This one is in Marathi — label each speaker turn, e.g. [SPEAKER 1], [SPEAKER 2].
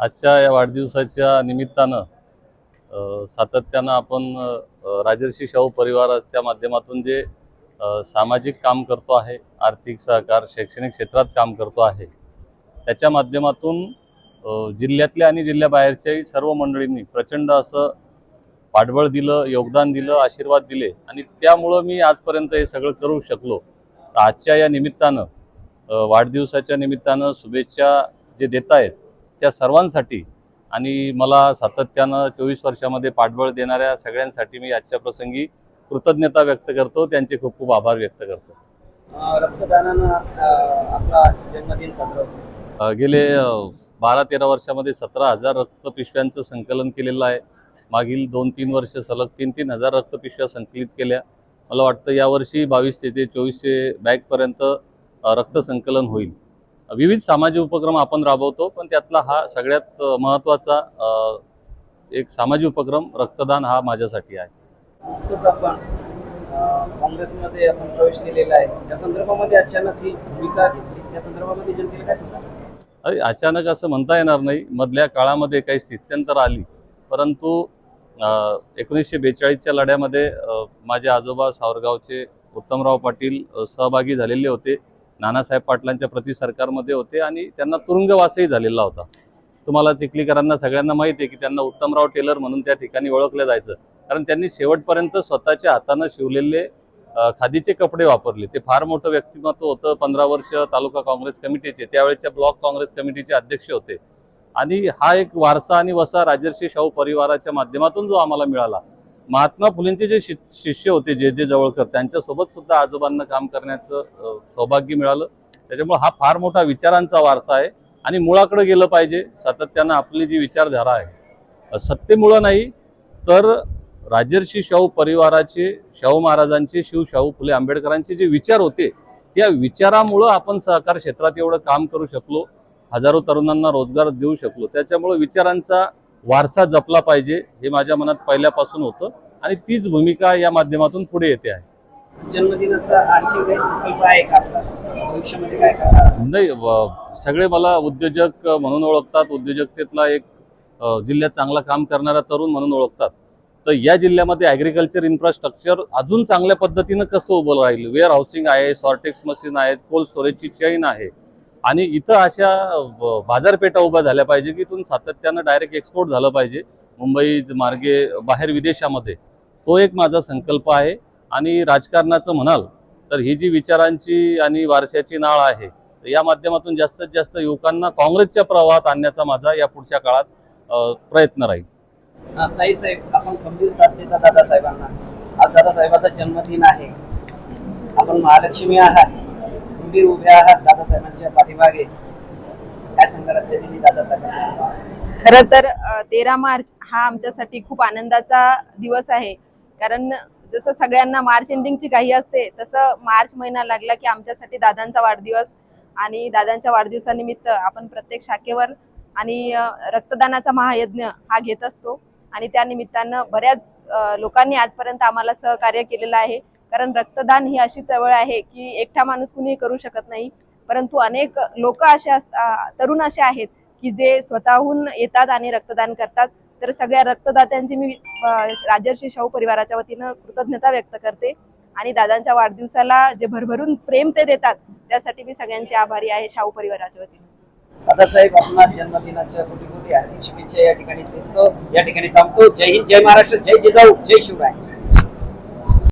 [SPEAKER 1] आजच्या या वाढदिवसाच्या निमित्तानं सातत्यानं आपण राजर्षी शाहू परिवाराच्या माध्यमातून जे सामाजिक काम करतो आहे, आर्थिक सहकार, शैक्षणिक क्षेत्रात काम करतो आहे, त्याच्या माध्यमातून जिल्ह्यातल्या आणि जिल्ह्याबाहेरच्याही सर्व मंडळींनी प्रचंड असं पाठबळ दिलं, योगदान दिलं, आशीर्वाद दिले आणि त्यामुळं मी आजपर्यंत हे सगळं करू शकलो. तर आजच्या या निमित्तानं वाढदिवसाच्या निमित्तानं शुभेच्छा जे देत आहेत त्या सर्वांसाठी आणि मला सातत्यानं 24 वर्षामध्ये पाठबळ देणाऱ्या सगळ्यांसाठी मी आजच्या प्रसंगी कृतज्ञता व्यक्त करतो, त्यांचे खूप खूप आभार व्यक्त करतो.
[SPEAKER 2] रक्तदानानं आपला जन्मदिन साजरा होतो.
[SPEAKER 1] गेले 12-13 वर्षामध्ये 17,000 रक्तपिशव्यांचं संकलन केलेलं आहे. मागील 2-3 वर्ष सलग 3-3 हजार रक्तपिशव्या संकलित केल्या. मला वाटतं यावर्षी 2200 ते 2400 बॅगपर्यंत रक्त संकलन होईल. विविध सामाजिक उपक्रम आपण राबवतो, पण त्यातला हा सगळ्यात महत्त्वाचा एक सामाजिक उपक्रम रक्तदान हा माझ्यासाठी आहे.
[SPEAKER 2] नुकतंच आपण काँग्रेसमध्ये आपण प्रवेश केलेला आहे. त्या संदर्भामध्ये अचानक ही भूमिका घेतली, त्या संदर्भामध्ये जनतेला काय सांगणार?
[SPEAKER 1] अचानक असं म्हणता येणार नाही. मधल्या काळामध्ये काही स्थित्यंतर आली, परंतु 1942च्या लढ्यामध्ये माझे आजोबा सावरगावचे उत्तमराव पाटील सहभागी झालेले होते. नानासाहेब पाटलांच्या प्रति सरकारमध्ये होते आणि त्यांना तुरुंगवासही झालेला होता. तुम्हाला चिखलीकरांना सगळ्यांना माहिती आहे की त्यांना उत्तमराव टेलर म्हणून त्या ठिकाणी ओळखलं जायचं, कारण त्यांनी शेवटपर्यंत स्वतःच्या हातानं शिवलेले खादीचे कपडे वापरले. ते फार मोठं व्यक्तिमत्व होतं. 15 वर्ष तालुका काँग्रेस कमिटीचे, त्यावेळेच्या ब्लॉक काँग्रेस कमिटीचे अध्यक्ष होते आणि हा एक वारसा आणि वसा राजर्षी शाहू परिवाराच्या माध्यमातून जो आम्हाला मिळाला. महात्मा फुलेंचे जे शिष्य होते जे जवळकर, त्यांच्यासोबत सुद्धा आजोबांना काम करण्याचं सौभाग्य मिळालं. त्याच्यामुळे हा फार मोठा विचारांचा वारसा आहे आणि मुळाकडे गेलं पाहिजे. सातत्यानं आपली जी विचारधारा आहे, सत्तेमुळं नाही तर राजर्षी शाहू परिवाराचे, शाहू महाराजांचे, शाहू फुले आंबेडकरांचे जे विचार होते, त्या विचारामुळं आपण सहकार क्षेत्रात एवढं काम करू शकलो, हजारो तरुणांना रोजगार देऊ शकलो. त्याच्यामुळे विचारांचा वारसा जपला पाहिजे हे माझ्या मनात पहिल्यापासून होतं आणि तीच भूमिका या माध्यमातून पुढे येते आहे.
[SPEAKER 2] जन्मदिनाचा आणखी काही संकल्प आहे का आपला? भविष्यामध्ये काय करणार?
[SPEAKER 1] नाही, सगळे मला उद्योजक म्हणून ओळखतात. उद्योजकतेतला एक जिल्ह्यात चांगला काम करणारा तरुण म्हणून ओळखतात. तर या जिल्ह्यामध्ये ॲग्रिकल्चर इन्फ्रास्ट्रक्चर अजून चांगल्या पद्धतीनं कसं उभं राहील, वेअर हाऊसिंग आहे, सॉर्टेक्स मशीन आहेत, कोल्ड स्टोरेजची चेन आहे आणि इथं अशा बाजारपेठा उभ्या झाल्या पाहिजे की इथून सातत्यानं डायरेक्ट एक्सपोर्ट झालं पाहिजे मुंबई मार्गे बाहेर विदेशामध्ये. तो एक माझा संकल्प आहे. आणि राजकारणाचं म्हणाल तर ही जी विचारांची आणि वारशाची नाळ आहे, या माध्यमातून जास्तीत जास्त युवकांना काँग्रेसच्या प्रवाहात आणण्याचा माझा या पुढच्या काळात प्रयत्न राहील.
[SPEAKER 2] ताई साहेब, आपण खंबीर साथ देता दादासाहेबांना. आज दादासाहेबांचा जन्मदिन आहे. आपण महालक्ष्मी आहात, खंबीर उभे आहात दादासाहेबांच्या पाठीमागे. काय सांगणार आजच्या दिनी दादासाहेबांना?
[SPEAKER 3] खरं तर 13 मार्च हा आमच्यासाठी खूप आनंदाचा दिवस आहे. कारण जसं सगळ्यांना मार्च एंडिंगची घाई असते, तसं मार्च महिना लागला की आमच्यासाठी दादांचा वाढदिवस आणि दादांच्या वाढदिवसानिमित्त आपण प्रत्येक शाखेवर आणि रक्तदानाचा महायज्ञ हा घेत असतो आणि त्या निमित्तानं बऱ्याच लोकांनी आजपर्यंत आम्हाला सहकार्य केलेलं आहे. कारण रक्तदान ही अशी चळवळ आहे की एकटा माणूस कुणी करू शकत नाही, परंतु अनेक लोक असे तरुण असे आहेत की जे स्वतःहून येतात आणि रक्तदान करतात. तर सगळ्या रक्तदात्यांची मी राजर्षी शाहू परिवाराच्या वतीनं कृतज्ञता व्यक्त करते आणि दादांच्या वाढदिवसाला जे भरभरून प्रेम ते देतात त्यासाठी मी सगळ्यांची आभारी आहे शाहू परिवाराच्या वतीनं.
[SPEAKER 2] दादासाहेब, आपला जन्मदिनाच्या कोटी कोटी हार्दिक शुभेच्छा या ठिकाणी देतो. या ठिकाणी थांबतो. जय हिंद, जय महाराष्ट्र, जय जिजाऊ, जय शिवराय.